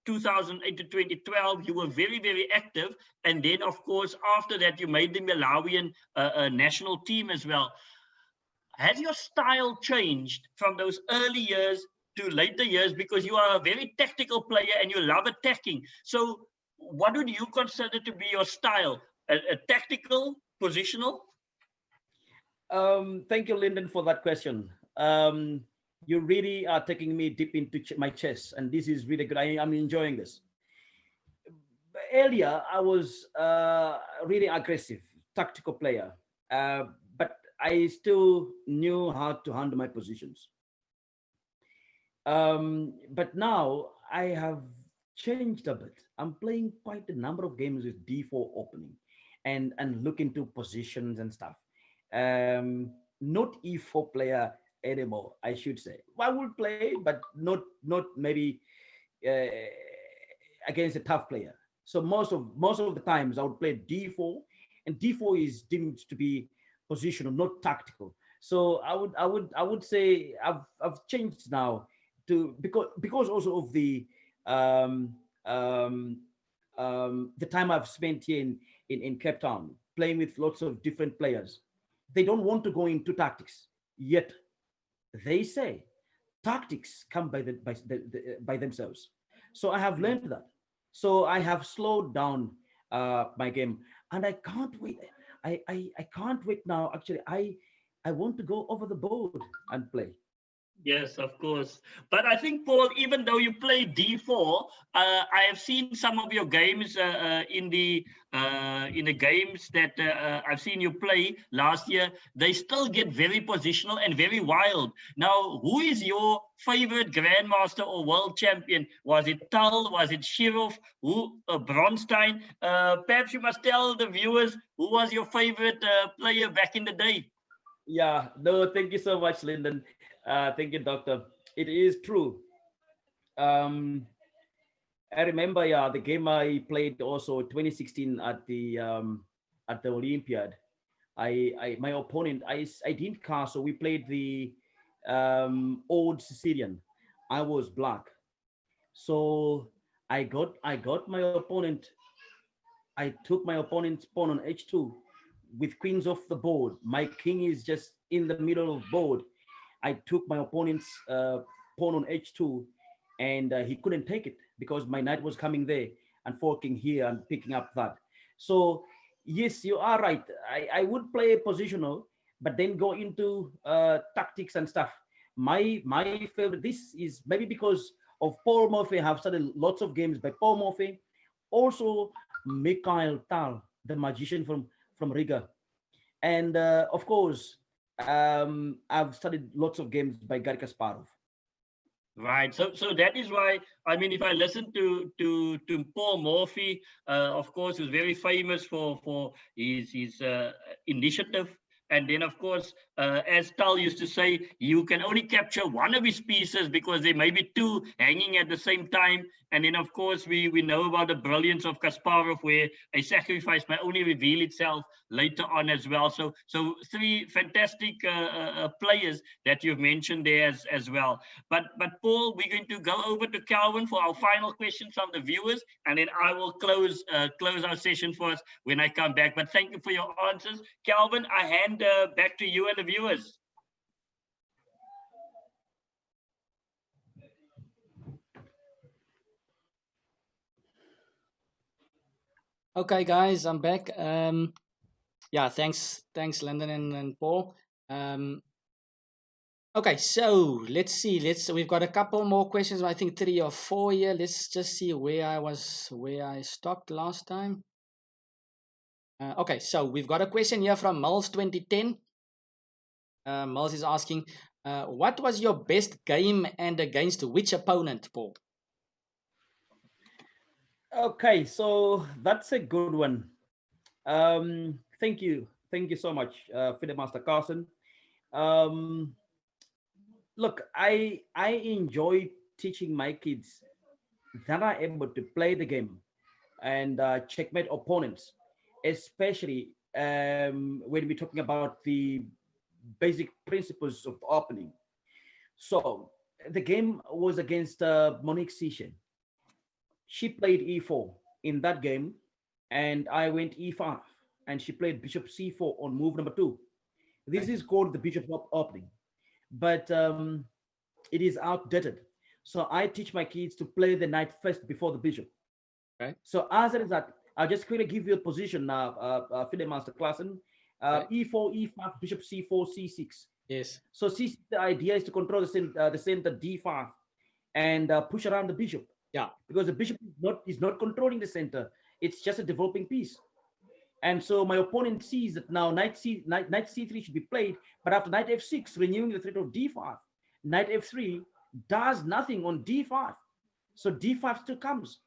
2008 to 2012, you were very, very active. And then, of course, after that, you made the Malawian national team as well. Has your style changed from those early years to later years? Because you are a very tactical player and you love attacking. So what would you consider to be your style? A tactical, positional? Thank you, Lyndon, for that question. You really are taking me deep into my chess, and this is really good. I'm enjoying this. Earlier, I was really aggressive, tactical player, but I still knew how to handle my positions. But now I have changed a bit. I'm playing quite a number of games with d4 opening and look into positions and stuff. Not e4 player anymore, I should say. I would play, but not maybe uh, against a tough player. So most of the times I would play d4, and d4 is deemed to be positional, not tactical. So I would say I've changed now to because also of um, um, the time I've spent here in Cape Town playing with lots of different players. They don't want to go into tactics yet. They say tactics come by themselves. So I have learned that. So I have slowed down my game, and I can't wait. I can't wait now. Actually, I want to go over the board and play. Yes, of course. But I think, Paul, even though you play D4, I have seen some of your games in the games that I've seen you play last year. They still get very positional and very wild. Now, who is your favorite grandmaster or world champion? Was it Tal? Was it Shirov? Who Bronstein? Perhaps you must tell the viewers who was your favorite player back in the day. Yeah, no, thank you so much, Lyndon. Thank you, Doctor. It is true. Um, I remember, yeah, the game I played also 2016 at the Olympiad. My opponent, I didn't cast, so we played the old Sicilian. I was black, so I got my opponent. I took my opponent's pawn on h2 with queens off the board. My king is just in the middle of board. I took my opponent's pawn on h2, and he couldn't take it because my knight was coming there and forking here and picking up that. So yes, you are right. I would play positional, but then go into tactics and stuff. My favorite, this is maybe because of Paul Murphy. I have studied lots of games by Paul Murphy. Also, Mikhail Tal, the magician from Riga, and of course, I've studied lots of games by Garry Kasparov. Right. So that is why, I mean, if I listen to Paul Morphy, of course, who's very famous for his initiative. And then, of course, as Tal used to say, you can only capture one of his pieces because there may be two hanging at the same time. And then, of course, we know about the brilliance of Kasparov, where a sacrifice may only reveal itself later on as well. So three fantastic players that you've mentioned there as well. But Paul, we're going to go over to Calvin for our final question from the viewers, and then I will close our session for us when I come back. But thank you for your answers, Calvin. I hand back to you and the viewers. Okay, guys, I'm back. Yeah, thanks, Lyndon and Paul. Okay, so let's see. We've got a couple more questions. I think 3 or 4 here. Let's just see where I stopped last time. Okay, so we've got a question here from Mills 2010. Mills is asking, what was your best game and against which opponent, Paul? Okay, so that's a good one. Thank you so much, Fide Master Carson. Um, Look, I enjoy teaching my kids that are able to play the game and checkmate opponents, especially when we're talking about the basic principles of opening. So the game was against Monique Sishen. She played e4 in that game, and I went e5, and she played bishop c4 on move number 2. This is called the bishop opening, but it is outdated. So I teach my kids to play the knight first before the bishop. Okay. So as a result, I'll just quickly give you a position now, Fide Master Klassen. Okay. E4, E5, bishop C4, C6. Yes. So C6, the idea is to control the center D5 and push around the bishop. Yeah. Because the bishop is not controlling the center. It's just a developing piece. And so my opponent sees that now knight C3 should be played, but after knight F6, renewing the threat of D5, knight F3 does nothing on D5. So D5 still comes.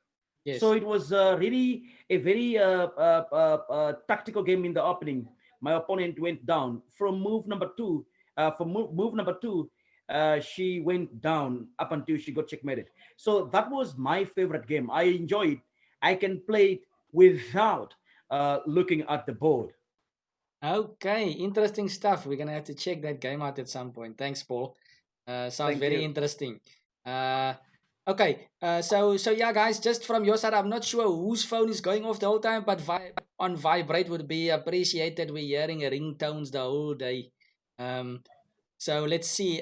Yes. So it was really a very tactical game in the opening. My opponent went down from move number two. From move number two, she went down up until she got checkmated. So that was my favorite game. I enjoyed. I can play it without looking at the board. Okay, interesting stuff. We're gonna have to check that game out at some point. Thanks, Paul. Sounds Thank very you. interesting. Okay, so yeah, guys, just from your side, I'm not sure whose phone is going off the whole time, but on vibrate would be appreciated. We're hearing ringtones the whole day. So let's see.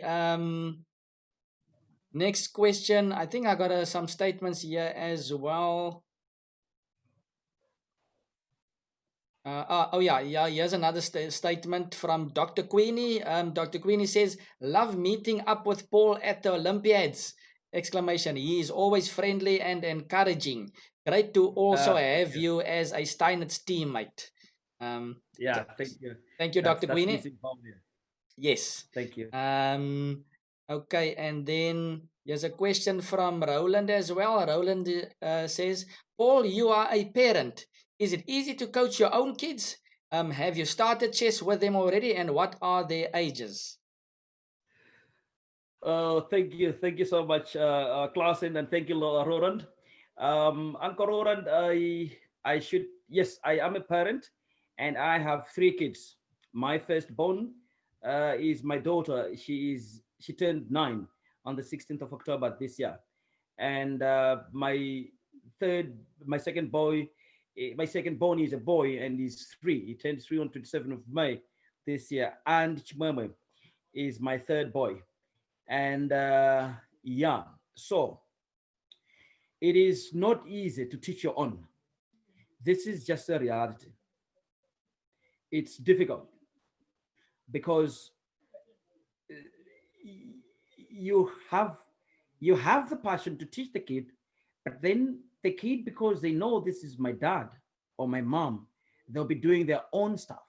Next question. I think I got some statements here as well. Oh yeah. Here's another statement from Dr. Queenie. Dr. Queenie says, "Love meeting up with Paul at the Olympiads!" Exclamation. He is always friendly and encouraging. Great to also have you as a Steinitz teammate. Yeah, thank you. Thank you, Dr. Queenie. Missing from here. Yes. Thank you. Okay, and then there's a question from Roland as well. Roland says, "Paul, you are a parent. Is it easy to coach your own kids? Have you started chess with them already, and what are their ages?" Thank you so much, Klassen, and thank you, Roland. Uncle Roland, yes, I am a parent, and I have 3 kids. My firstborn is my daughter. She turned 9 on the 16th of October this year, and my second born is a boy, and he's 3. He turns 3 on 27th of May this year, and Chimeme is my third boy. And yeah, so it is not easy to teach your own. This is just a reality. It's difficult because you have the passion to teach the kid, but then the kid, because they know this is my dad or my mom, they'll be doing their own stuff,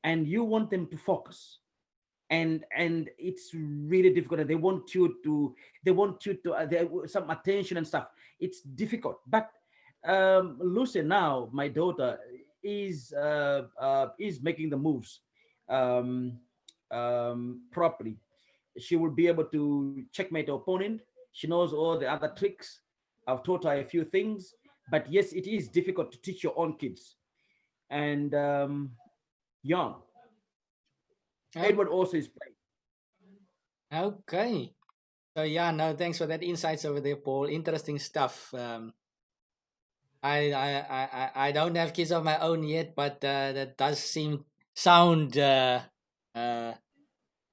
and you want them to focus, and it's really difficult, and they want you to some attention and stuff. It's difficult. But Lucy, now my daughter, is making the moves properly. She will be able to checkmate the opponent. She knows all the other tricks. I've taught her a few things, but yes, it is difficult to teach your own kids. And yeah, Edward also is playing. Okay. So yeah, no, thanks for that insights over there, Paul. Interesting stuff. I don't have kids of my own yet, but that does sound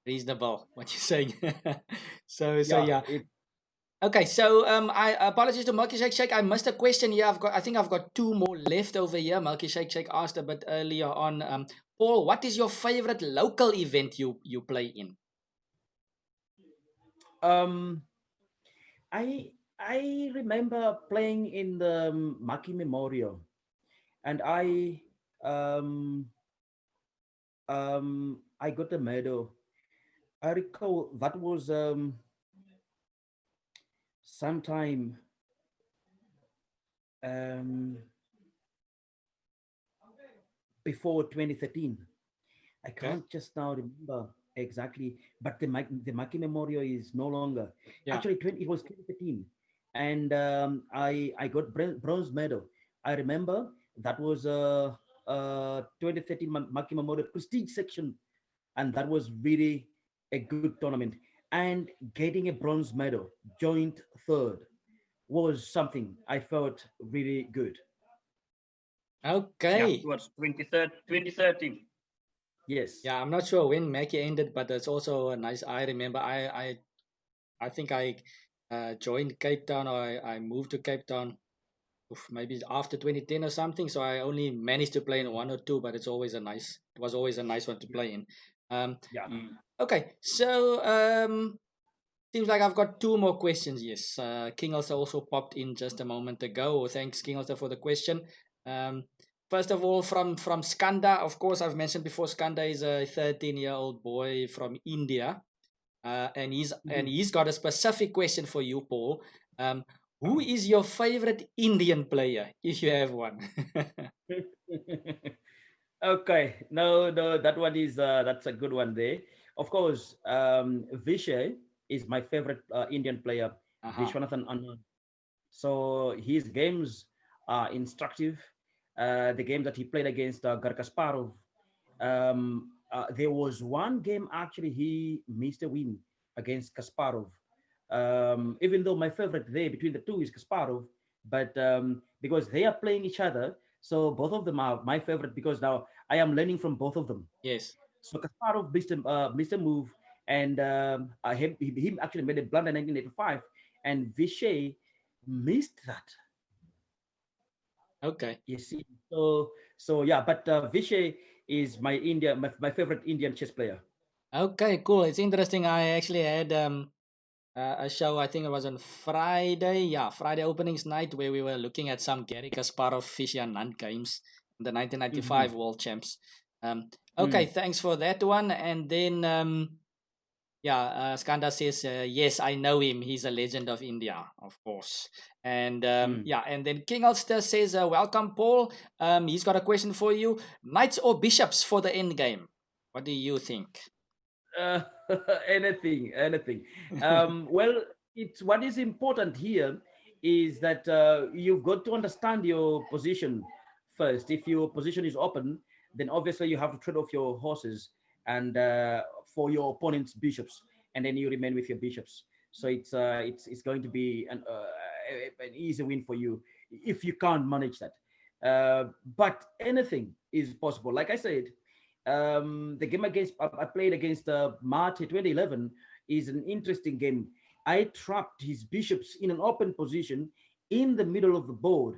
reasonable what you're saying. so yeah. Okay, so I apologize to Milky Shake. I missed a question here. I think I've got 2 more left over here. Milky Shake asked a bit earlier on. Paul, what is your favorite local event you play in? I remember playing in the Maki Memorial, and I got a medal. I recall that was sometime before 2013. I can't just now remember exactly, but the Maki Memorial is no longer. Yeah. Actually, it was 2013, and I got bronze medal. I remember that was 2013 Maki Memorial prestige section, and that was really a good tournament. And getting a bronze medal, joint third, was something I felt really good. Okay. Yeah, it was 2013. Yes. Yeah, I'm not sure when Mackie ended, but it's also a nice. I remember I think I joined Cape Town, or I moved to Cape Town maybe after 2010 or something. So I only managed to play in 1 or 2, but it was always a nice one to play in. Yeah. Okay, so seems like I've got 2 more questions. Yes, King also popped in just a moment ago. Thanks, King for the question. First of all, from Skanda, of course, I've mentioned before, Skanda is a 13-year-old boy from India, and he's got a specific question for you, Paul. Who is your favorite Indian player, if you have one? Okay, no, no, that one is that's a good one there. Of course, Vishay is my favorite Indian player, Uh-huh. Vishwanathan Anand. So his games are instructive. The game that he played against Garkasparov, there was one game actually he missed a win against Kasparov. Even though my favorite there between the two is Kasparov, but because they are playing each other, so both of them are my favorite because now I am learning from both of them. Yes. So Kasparov missed a move, and he actually made a blunder in 1985, and Vishay missed that. Okay. You see, so yeah, but Vishay is my favorite Indian chess player. Okay, cool. It's interesting. I actually had a show, I think it was on Friday. Yeah, Friday openings night where we were looking at some Gary Kasparov Fischer-Nant games in the 1995 Mm-hmm. World Champs. Okay, Mm. thanks for that one. And then, yeah, Skanda says, yes, I know him. He's a legend of India, of course. And Mm. yeah, and then King Ulster says, welcome, Paul. He's got a question for you. Knights or bishops for the end game? What do you think? Uh, anything. Well, it's what is important here is that you've got to understand your position first. If your position is open, then obviously you have to trade off your horses and for your opponent's bishops, and then you remain with your bishops. So it's going to be an easy win for you if you can't manage that. But anything is possible. Like I said, the game against I played against Mate 2011 is an interesting game. I trapped his bishops in an open position in the middle of the board,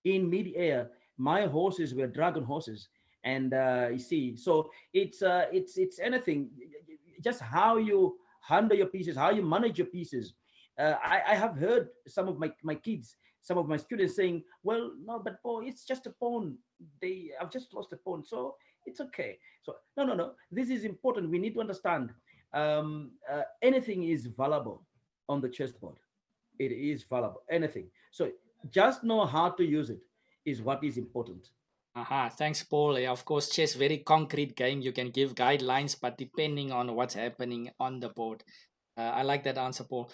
in mid-air. My horses were dragon horses, and you see, so it's anything, just how you handle your pieces, how you manage your pieces. I have heard some of my kids, some of my students saying, "Well, no, but boy, it's just a pawn. I've just lost a pawn, so it's okay." So no, no, no. This is important. We need to understand. Anything is valuable on the chessboard. It is valuable. Anything. So just know how to use it is what is important. Aha, thanks, Paul. Yeah, of course, chess very concrete game. You can give guidelines, but depending on what's happening on the board. I like that answer, Paul.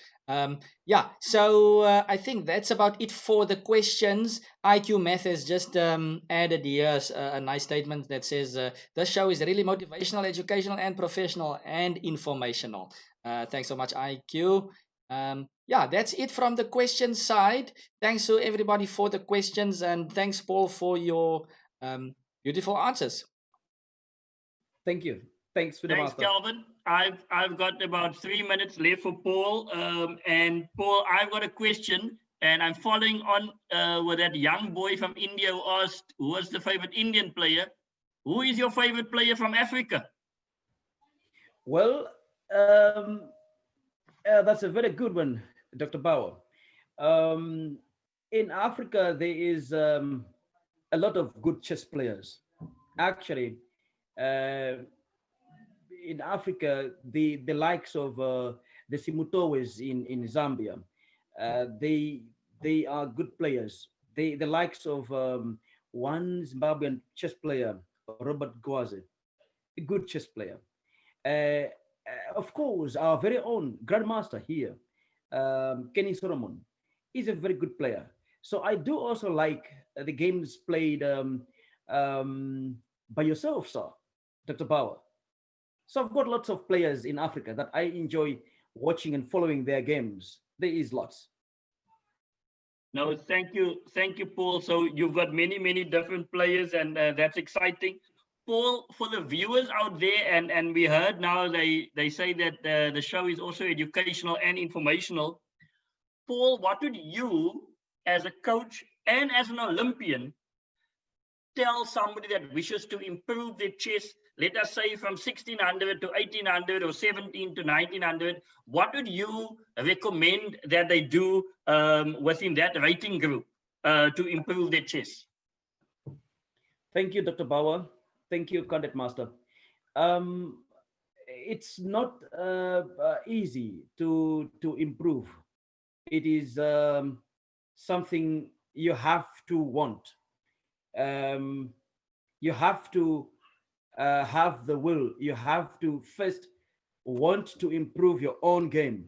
Yeah, so I think that's about it for the questions. IQ Math has just added here a nice statement that says this show is really motivational, educational, and professional and informational. Thanks so much, IQ. Yeah, that's it from the question side. Thanks to everybody for the questions, and thanks, Paul, for your beautiful answers. Thank you. Thanks for the Thanks, master. Calvin. I've got about 3 minutes left for Paul. And Paul, I've got a question, and I'm following on with that young boy from India who asked who was the favorite Indian player. Who is your favorite player from Africa? Well, that's a very good one, Dr. Bauer. Um, in Africa, there is a lot of good chess players. Actually, uh, in Africa, the likes of the Simutowes in Zambia, they are good players. The likes of one Zimbabwean chess player, Robert Gwaze, a good chess player. Uh, of course, our very own grandmaster here, Kenny Solomon, is a very good player. So I do also like the games played by yourself, sir, Dr. Bauer. So I've got lots of players in Africa that I enjoy watching and following their games. There is lots. No, thank you, Paul. So you've got many different players, and that's exciting. Paul, for the viewers out there, and we heard now they say that the show is also educational and informational. Paul, what would you, as a coach and as an Olympian, tell somebody that wishes to improve their chess, let us say from 1600 to 1800 or 17 to 1900, what would you recommend that they do within that rating group to improve their chess? Thank you, Dr. Bauer. Thank you, Content Master. Um, it's not easy to improve. It is. something you have to want. Um, you have to have the will. You have to first want to improve your own game.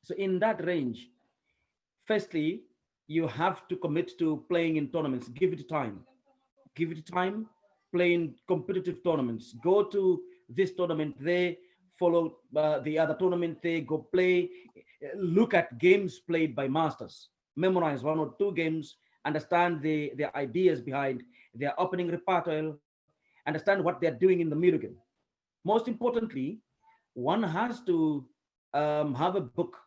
So in that range, firstly, you have to commit to playing in tournaments. Give it time. Give it time. Play in competitive tournaments. Go to this tournament there. Follow the other tournament there. Go play. Look at games played by masters. Memorize one or two games. Understand the ideas behind their opening repertoire. Understand what they're doing in the middle game. Most importantly, one has to have a book,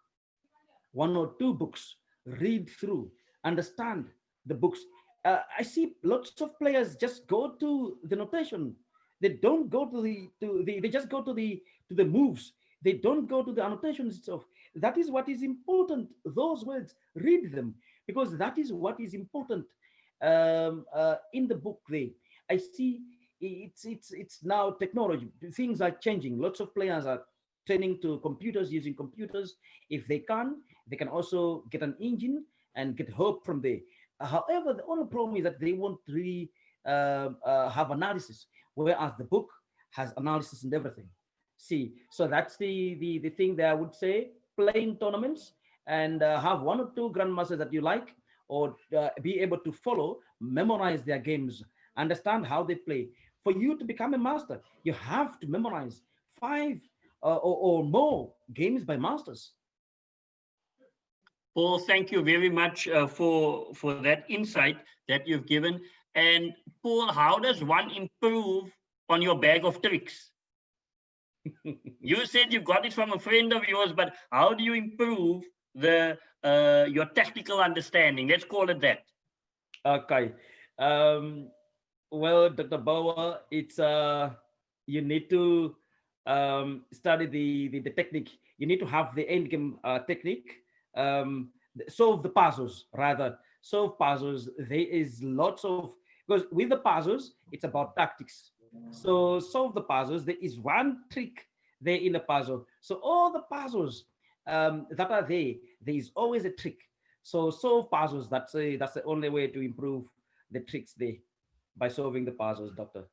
one or two books, read through, understand the books. I see lots of players just go to the notation. They don't go to they just go to the moves. They don't go to the annotations itself. That is what is important. Those words, read them, because that is what is important in the book there. I see it's now technology. Things are changing. Lots of players are turning to computers, using computers. If they can also get an engine and get hope from there. However, the only problem is that they won't really have analysis, whereas the book has analysis and everything. See, so that's the thing that I would say: playing tournaments and have one or two grandmasters that you like, or be able to follow, memorize their games, understand how they play. For you to become a master, you have to memorize five or more games by masters. Paul, thank you very much for that insight that you've given. And Paul, how does one improve on your bag of tricks? You said you got it from a friend of yours, but how do you improve your technical understanding? Let's call it that. Okay. Well, Dr. Bouah, it's you need to study the technique. You need to have the end game technique. Solve the puzzles, rather. Solve puzzles. There is lots of, because with the puzzles, it's about tactics. So solve the puzzles. There is one trick there in the puzzle. So all the puzzles that are there is always a trick. So solve puzzles. That's the only way to improve the tricks there, by solving the puzzles, Doctor.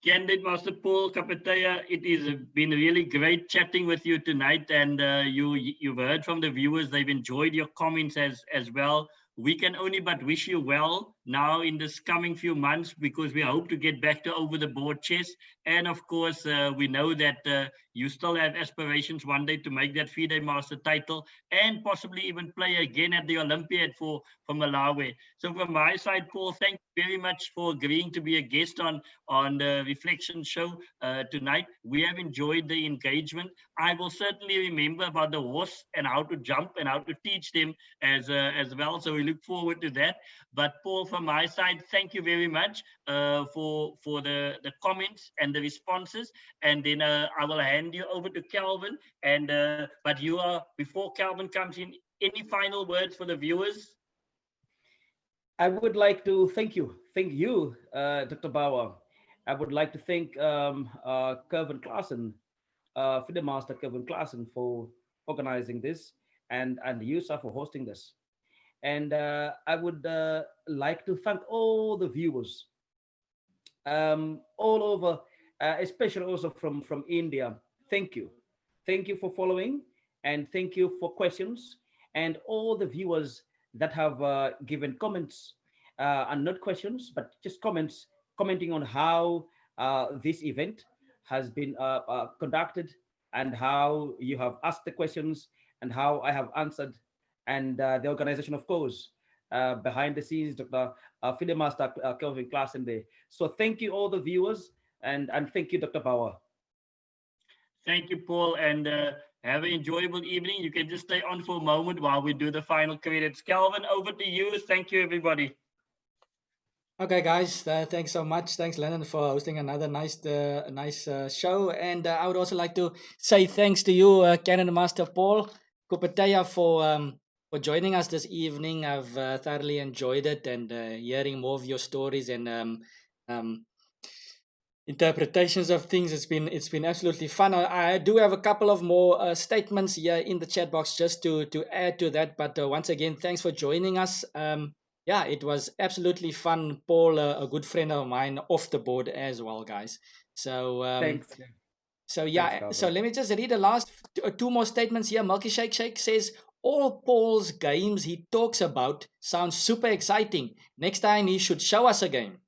Candid Master Paul Khuphwathea, it has been really great chatting with you tonight, and you've heard from the viewers. They've enjoyed your comments as well. We can only but wish you well now in this coming few months, because we hope to get back to over the board chess. And of course, we know that you still have aspirations one day to make that FIDE Master title and possibly even play again at the Olympiad for Malawi. So from my side, Paul, thank you very much for agreeing to be a guest on the Reflection Show tonight. We have enjoyed the engagement. I will certainly remember about the horse and how to jump and how to teach them as well. So we look forward to that. But Paul, from my side, thank you very much for the comments and the responses. And then I will hand you over to Calvin. And but you are, before Calvin comes in, any final words for the viewers? I would like to thank you, Dr. Bouah. I would like to thank Kevin Klassen, FIDE Master Kevin Klassen, for organizing this, and you, sir, for hosting this. And I would like to thank all the viewers all over, especially also from India. Thank you for following, and thank you for questions, and all the viewers that have given comments, and not questions, but just commenting on how this event has been conducted, and how you have asked the questions, and how I have answered, and the organization, of course, behind the scenes, Dr. FIDE Master Kelvin Klassen there. So thank you, all the viewers, and thank you, Dr. Bouah. Thank you, Paul, and have an enjoyable evening. You can just stay on for a moment while we do the final credits. Calvin, over to you. Thank you, everybody. Okay, guys, thanks so much. Thanks, Lennon, for hosting another nice show. And I would also like to say thanks to you, Canon Master Paul Khuphwathea, for joining us this evening. I've thoroughly enjoyed it, and hearing more of your stories, and interpretations of things. It's been absolutely fun. I do have a couple of more statements here in the chat box just to add to that. But once again, thanks for joining us. Yeah, it was absolutely fun. Paul, a good friend of mine, off the board as well, guys. So Thanks. so yeah, Thanks, so let me just read the last two more statements here. Milky Shake Shake says, all Paul's games he talks about sounds super exciting. Next time he should show us a game.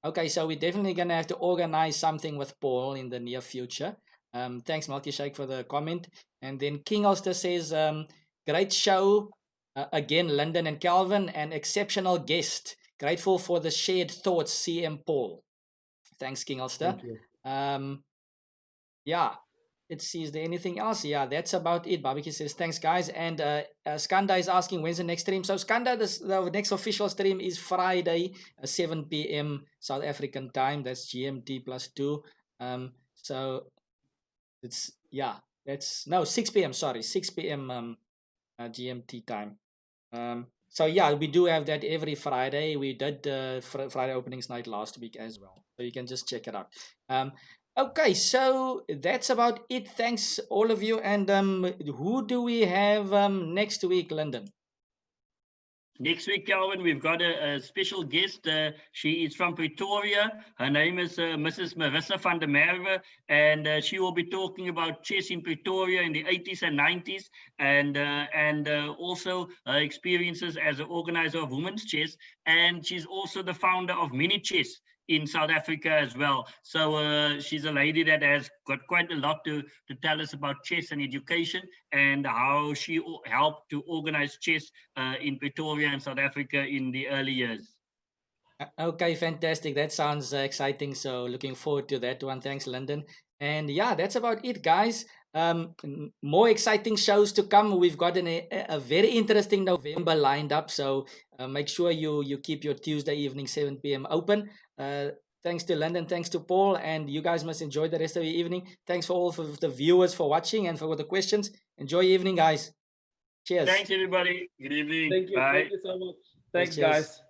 Okay, so we're definitely going to have to organize something with Paul in the near future. Thanks, Milky Shake, for the comment. And then King Ulster says, great show. Again, Lyndon and Calvin, an exceptional guest. Grateful for the shared thoughts, CM Paul. Thanks, King Ulster. Thank you. Yeah, let's see, is there anything else? Yeah, that's about it. Barbecue says, thanks, guys. And Skanda is asking, when's the next stream? So Skanda, the next official stream is Friday, 7 p.m. South African time. That's GMT +2. So it's, yeah, that's, no, 6 p.m. Sorry, 6 p.m. GMT time. So yeah, we do have that every Friday. We did Friday openings night last week as well. So you can just check it out. Okay, so that's about it. Thanks, all of you. And who do we have next week, Lyndon? Next week, Calvin, we've got a special guest. She is from Pretoria. Her name is Mrs. Marissa van der Merwe, and she will be talking about chess in Pretoria in the 80s and 90s, and also her experiences as an organizer of women's chess. And she's also the founder of Mini Chess in South Africa as well. So she's a lady that has got quite a lot to tell us about chess and education, and how she helped to organize chess in Pretoria and South Africa in the early years. Okay, fantastic. That sounds exciting. So looking forward to that one. Thanks, Lyndon. And yeah, that's about it, guys. More exciting shows to come. We've got a very interesting November lined up. So make sure you keep your Tuesday evening 7 p.m. open. Thanks to Lyndon, thanks to Paul, and you guys must enjoy the rest of your evening. Thanks for all the viewers for watching and for the questions. Enjoy your evening, guys. Cheers. Thanks, everybody. Good evening. Thank you. Bye. Thank you so much. Thanks, Cheers. guys.